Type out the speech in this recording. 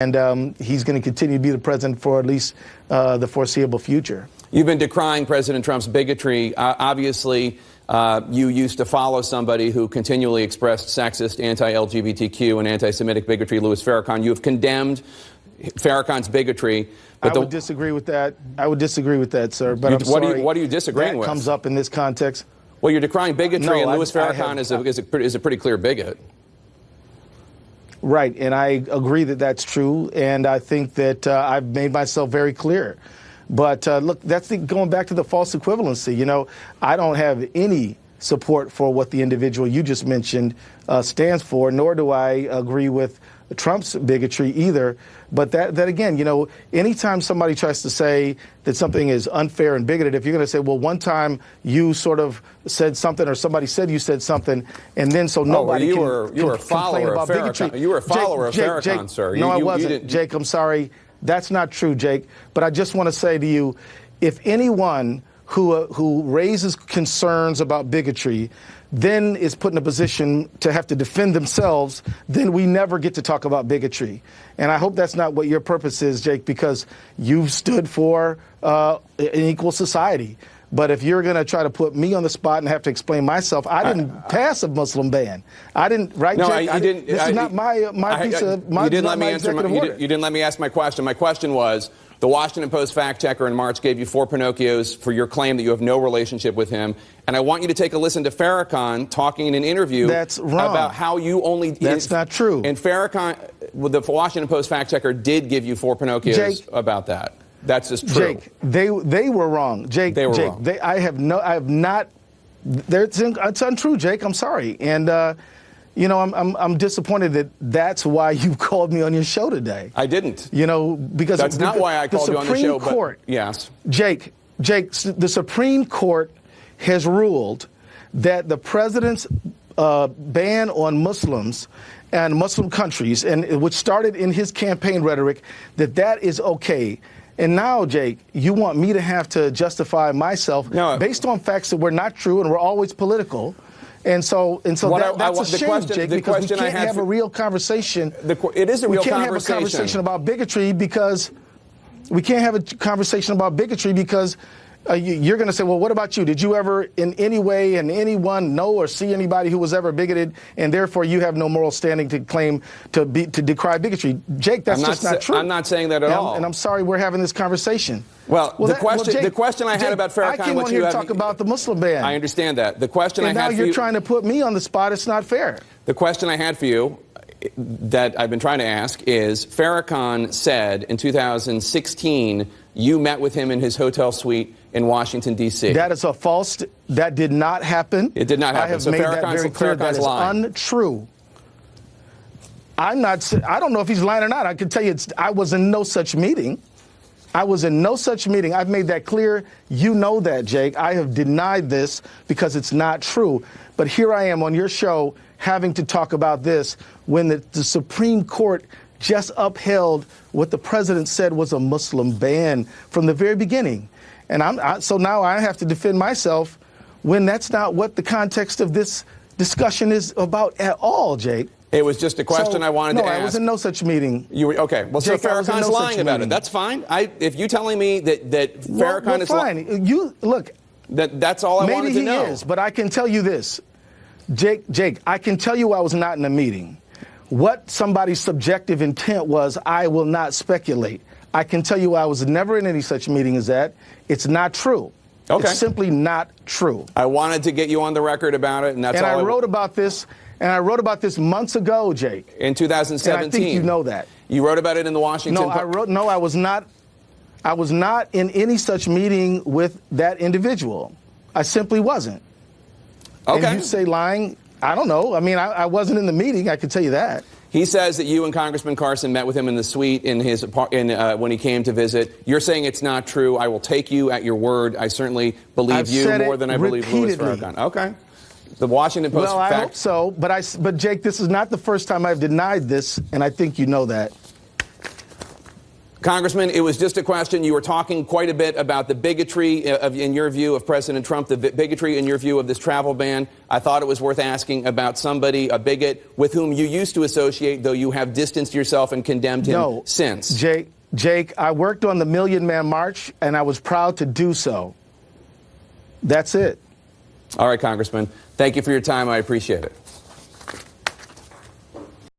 And he's going to continue to be the president for at least the foreseeable future. You've been decrying President Trump's bigotry. Obviously, you used to follow somebody who continually expressed sexist, anti-LGBTQ, and anti-Semitic bigotry, Louis Farrakhan. You have condemned Farrakhan's bigotry. But I would disagree with that. I would disagree with that, sir. But I'm sorry. What are you disagreeing with? That comes up in this context. Well, you're decrying bigotry, and Louis Farrakhan is a pretty clear bigot. Right, and I agree that that's true, and I think that I've made myself very clear. But look, that's going back to the false equivalency. You know, I don't have any support for what the individual you just mentioned stands for, nor do I agree with Trump's bigotry either. But that again, you know, anytime somebody tries to say that something is unfair and bigoted, if you're going to say, well, one time you sort of said something or somebody said you said something, and then so nobody you were a follower of Farrakhan. You were a follower of Farrakhan, sir. No, I wasn't. Jake, I'm sorry. That's not true, Jake. But I just want to say to you, if anyone who raises concerns about bigotry then is put in a position to have to defend themselves, then we never get to talk about bigotry. And I hope that's not what your purpose is, Jake, because you've stood for an equal society. But if you're going to try to put me on the spot and have to explain myself, I didn't pass a Muslim ban. I didn't, right, no, Jake? You didn't. This is not my piece of my. You didn't let me answer. You didn't let me ask my question. My question was: the Washington Post fact checker in March gave you 4 Pinocchios for your claim that you have no relationship with him, and I want you to take a listen to Farrakhan talking in an interview. That's wrong. About how you only. That's not true. And Farrakhan, the Washington Post fact checker, did give you 4 Pinocchios Jake, about that. That's just true. Jake, they were wrong. Jake, they were wrong. I have not. It's untrue, Jake. I'm sorry, and you know, I'm disappointed that that's why you called me on your show today. I didn't. You know, because that's not why I called you on the show. Court, but yes, Jake, the Supreme Court has ruled that the president's ban on Muslims and Muslim countries, and which started in his campaign rhetoric, that is okay. And now, Jake, you want me to have to justify myself based on facts that were not true and were always political. And so that's a shame, Jake, because we can't have a real conversation. It is a real conversation. We can't have a conversation about bigotry because you're going to say, well, what about you? Did you ever in any way and anyone know or see anybody who was ever bigoted, and therefore you have no moral standing to claim to decry bigotry? Jake, that's just not true. I'm not saying that at all. And I'm sorry we're having this conversation. The question I had about Farrakhan, I came on here to talk about the Muslim ban. I understand that. The question I had for you. And now you're trying to put me on the spot. It's not fair. The question I had for you that I've been trying to ask is, Farrakhan said in 2016 you met with him in his hotel suite in Washington, D.C. That is a false. That did not happen. It did not happen. I have made that very clear. That is untrue. I don't know if he's lying or not. I can tell you, I was in no such meeting. I was in no such meeting. I've made that clear. You know that, Jake. I have denied this because it's not true. But here I am on your show having to talk about this when the Supreme Court just upheld what the president said was a Muslim ban from the very beginning. And so now I have to defend myself when that's not what the context of this discussion is about at all, Jake. It was just a question I wanted to ask. No, I was in no such meeting. You were, okay. Well, Jake, so Farrakhan's lying about it. That's fine. If you're telling me that Farrakhan is lying. Fine. You look. That's all I wanted to know. Maybe he is, but I can tell you this, Jake. I can tell you I was not in a meeting. What somebody's subjective intent was, I will not speculate. I can tell you I was never in any such meeting as that. It's not true. Okay. It's simply not true. I wanted to get you on the record about it, and that's all. And I wrote about this. And I wrote about this months ago, Jake. In 2017. And I think you know that. You wrote about it in the Washington Post. No, I was not. I was not in any such meeting with that individual. I simply wasn't. Okay. And you say lying? I don't know. I mean, I wasn't in the meeting. I can tell you that. He says that you and Congressman Carson met with him in the suite in his when he came to visit. You're saying it's not true. I will take you at your word. I certainly believe you more than I believe Louis Farrakhan. Okay. The Washington Post. Well, I hope so, but Jake, this is not the first time I've denied this, and I think you know that. Congressman, it was just a question. You were talking quite a bit about the bigotry, in your view, of President Trump, the bigotry, in your view, of this travel ban. I thought it was worth asking about somebody, a bigot, with whom you used to associate, though you have distanced yourself and condemned him since. Jake, I worked on the Million Man March, and I was proud to do so. That's it. All right, Congressman. Thank you for your time. I appreciate it.